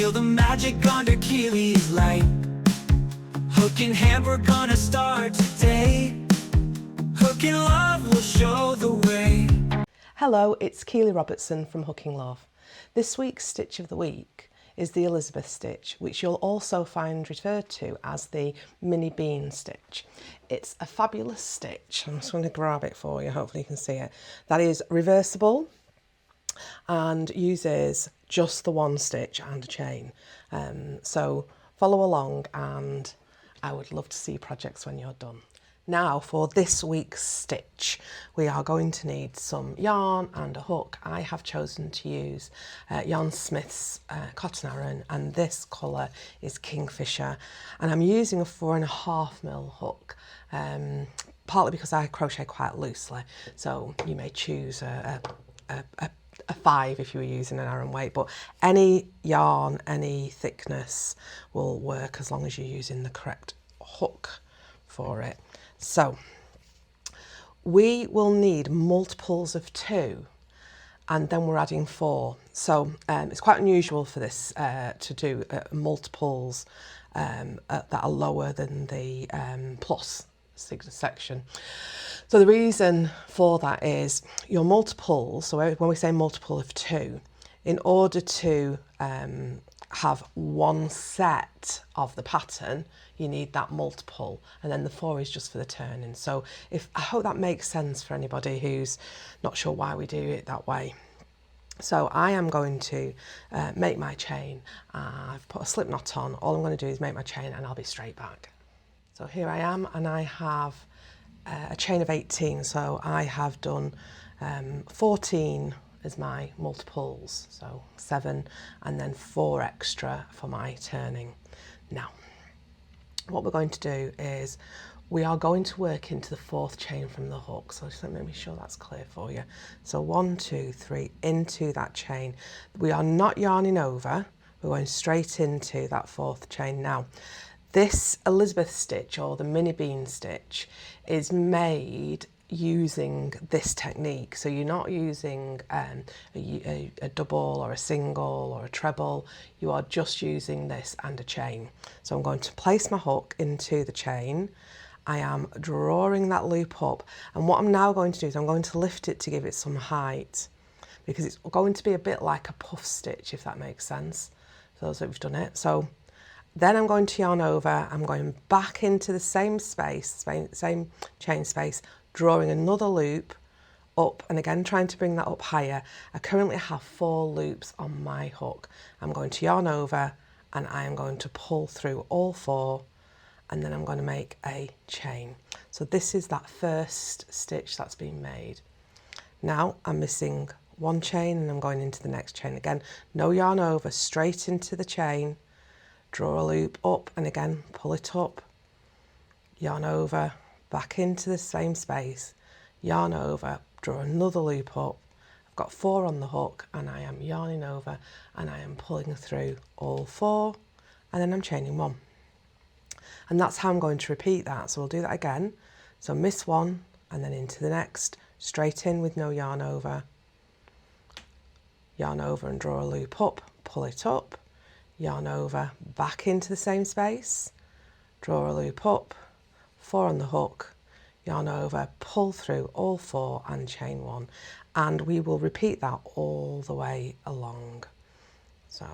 Feel the magic under Keely's light. Hook in hand, we're gonna start today. Hook in love will show the way. Hello, it's Keely Robertson from Hooking Love. This week's stitch of the week is the Elizabeth stitch, which you'll also find referred to as the mini bean stitch. It's a fabulous stitch. I'm just going to grab it for you, hopefully you can see it. That is reversible and uses just the one stitch and a chain. So follow along and I would love to see projects when you're done. Now for this week's stitch, we are going to need some yarn and a hook. I have chosen to use Yarnsmiths cotton Aran, and this colour is Kingfisher, and I'm using a 4.5mm hook, partly because I crochet quite loosely, so you may choose a 5 if you were using an Aran weight, but any yarn, any thickness will work as long as you're using the correct hook for it. So we will need multiples of 2 and then we're adding 4. So it's quite unusual for this to do multiples that are lower than the plus section. So the reason for that is your multiples, so when we say multiple of 2, in order to have one set of the pattern, you need that multiple, and then the 4 is just for the turning. So I hope that makes sense for anybody who's not sure why we do it that way. So I am going to make my chain. I've put a slip knot on. All I'm going to do is make my chain and I'll be straight back. So here I am, and I have a chain of 18. So I have done 14 as my multiples, so 7, and then 4 extra for my turning. Now what we're going to do is we are going to work into the 4th chain from the hook, so just let me make sure that's clear for you. So 1, 2, 3 into that chain. We are not yarning over, we're going straight into that 4th chain. Now this Elizabeth stitch, or the mini bean stitch, is made using this technique. So you're not using a double or a single or a treble, you are just using this and a chain. So I'm going to place my hook into the chain. I am drawing that loop up, and what I'm now going to do is I'm going to lift it to give it some height, because it's going to be a bit like a puff stitch, if that makes sense, for those who've done it. So then I'm going to yarn over, I'm going back into the same space, same chain space, drawing another loop up, and again trying to bring that up higher. I currently have 4 loops on my hook. I'm going to yarn over and I am going to pull through all 4, and then I'm going to make a chain. So this is that first stitch that's been made. Now I'm missing 1 chain and I'm going into the next chain. Again, no yarn over, straight into the chain, draw a loop up, and again pull it up, yarn over, back into the same space, yarn over, draw another loop up. I've got 4 on the hook, and I am yarning over and I am pulling through all 4, and then I'm chaining 1. And that's how I'm going to repeat that. So we'll do that again. So miss 1 and then into the next, straight in with no yarn over and draw a loop up, pull it up, yarn over, back into the same space, draw a loop up, 4 on the hook, yarn over, pull through all 4 and chain 1, and we will repeat that all the way along. So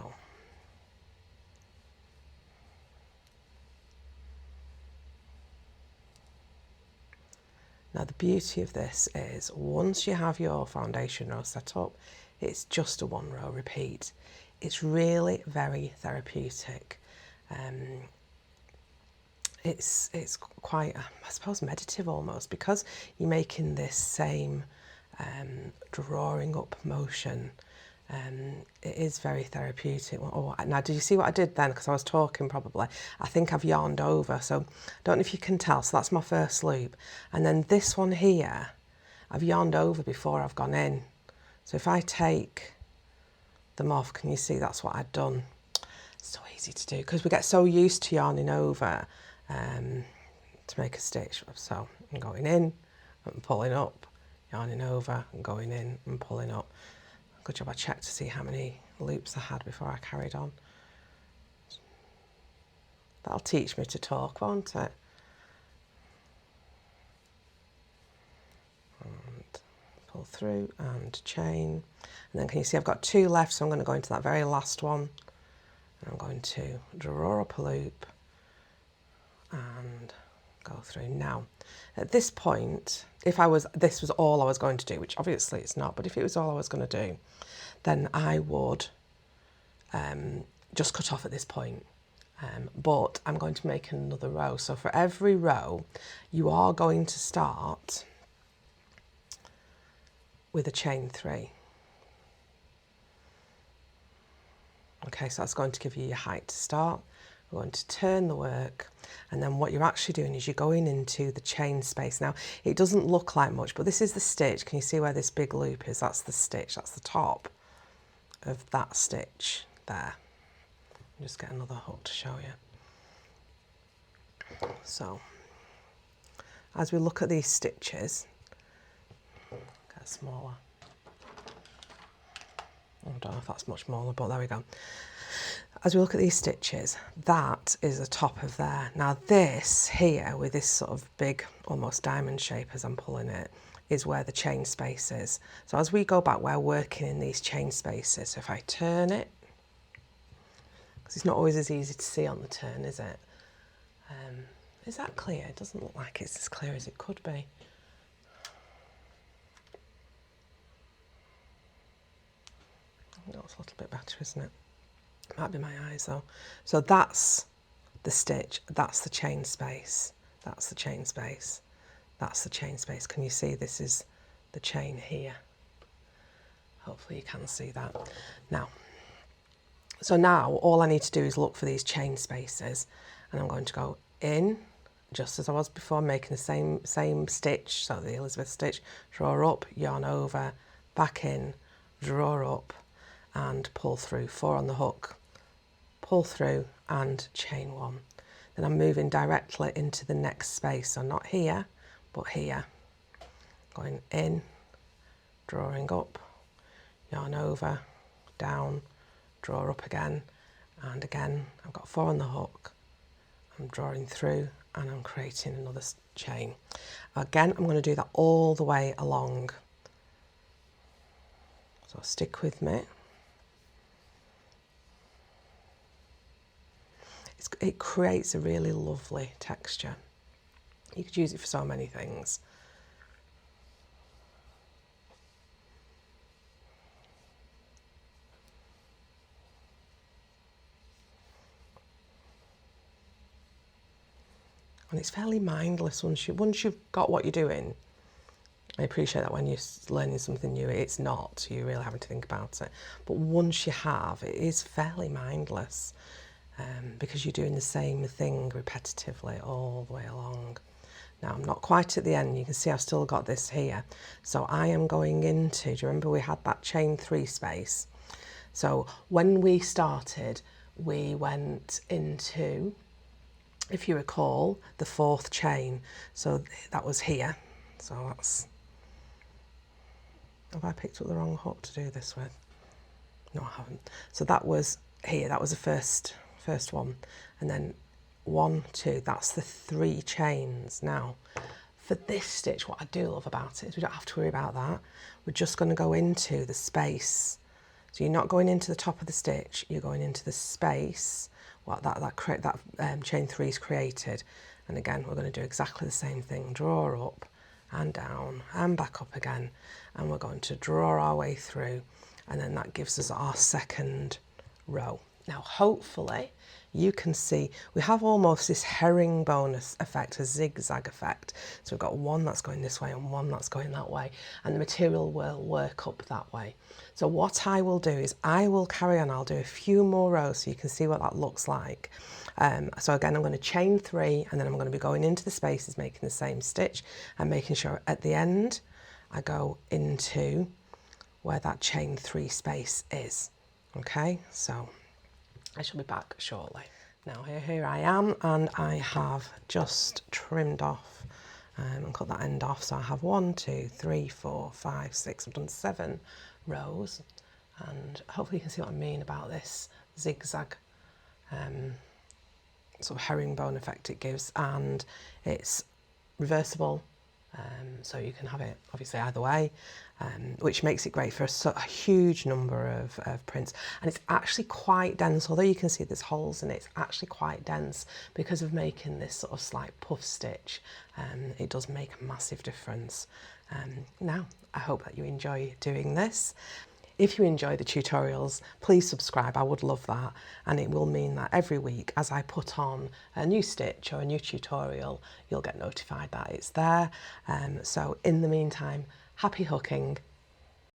now the beauty of this is once you have your foundation row set up, it's just a 1 row repeat. It's really very therapeutic. It's quite, I suppose, meditative almost, because you're making this same drawing up motion. It is very therapeutic. Oh, now did you see what I did then? Because I was talking probably. I think I've yarned over, so I don't know if you can tell. So that's my first loop. And then this one here, I've yarned over before I've gone in. So if I take them off, can you see that's what I'd done? It's so easy to do because we get so used to yarning over to make a stitch. So I'm going in and pulling up, yarning over and going in and pulling up. Good job I checked to see how many loops I had before I carried on. That'll teach me to talk, won't it? And pull through and chain. And then can you see I've got 2 left, so I'm going to go into that very last one. And I'm going to draw up a loop and go through. Now, at this point, if this was all I was going to do, which obviously it's not, but if it was all I was going to do, then I would just cut off at this point. But I'm going to make another row. So for every row, you are going to start with a chain 3. Okay, so that's going to give you your height to start. We're going to turn the work, and then what you're actually doing is you're going into the chain space. Now, it doesn't look like much, but this is the stitch. Can you see where this big loop is? That's the stitch, that's the top of that stitch there. I'll just get another hook to show you. So, as we look at these stitches, get smaller. I don't know if that's much smaller, but there we go. As we look at these stitches, that is the top of there. Now this here, with this sort of big, almost diamond shape as I'm pulling it, is where the chain space is. So as we go back, we're working in these chain spaces. So if I turn it, because it's not always as easy to see on the turn, is it? Is that clear? It doesn't look like it's as clear as it could be. That's a little bit better, isn't it? Might be my eyes though. So that's the stitch, that's the chain space, that's the chain space, that's the chain space. Can you see this is the chain here? Hopefully you can see that. Now, so now all I need to do is look for these chain spaces, and I'm going to go in, just as I was before, making the same stitch, so the Elizabeth stitch, draw up, yarn over, back in, draw up, and pull through, 4 on the hook, pull through and chain 1. Then I'm moving directly into the next space, so not here, but here. Going in, drawing up, yarn over, down, draw up again, and again, I've got 4 on the hook, I'm drawing through and I'm creating another chain. Again, I'm going to do that all the way along. So stick with me. It creates a really lovely texture. You could use it for so many things. And it's fairly mindless once you've got what you're doing. I appreciate that when you're learning something new, it's not. You're really having to think about it. But once you have, it is fairly mindless. Because you're doing the same thing repetitively all the way along. Now I'm not quite at the end, you can see I've still got this here. So I am going into, do you remember we had that chain 3 space? So when we started, we went into, if you recall, the 4th chain. So that was here. So that's, have I picked up the wrong hook to do this with? No, I haven't. So that was here, that was the first one, and then 1, 2, that's the 3 chains. Now for this stitch, what I do love about it is we don't have to worry about that. We're just going to go into the space. So you're not going into the top of the stitch, you're going into the space what that chain 3 is created. And again, we're going to do exactly the same thing, draw up and down and back up again, and we're going to draw our way through, and then that gives us our second row. Now hopefully you can see we have almost this herringbone effect, a zigzag effect. So we've got one that's going this way and one that's going that way, and the material will work up that way. So what I will do is I will carry on, I'll do a few more rows so you can see what that looks like. So again, I'm going to chain 3, and then I'm going to be going into the spaces, making the same stitch and making sure at the end I go into where that chain 3 space is. Okay, so I shall be back shortly. Now here I am, and I have just trimmed off and cut that end off. So I have 1, 2, 3, 4, 5, 6, I've done 7 rows, and hopefully you can see what I mean about this zigzag sort of herringbone effect it gives, and it's reversible, so you can have it obviously either way, which makes it great for a huge number of prints. And it's actually quite dense, although you can see there's holes in it, it's actually quite dense because of making this sort of slight puff stitch. It does make a massive difference. Now, I hope that you enjoy doing this. If you enjoy the tutorials, please subscribe, I would love that, and it will mean that every week as I put on a new stitch or a new tutorial, you'll get notified that it's there. So in the meantime, happy hooking,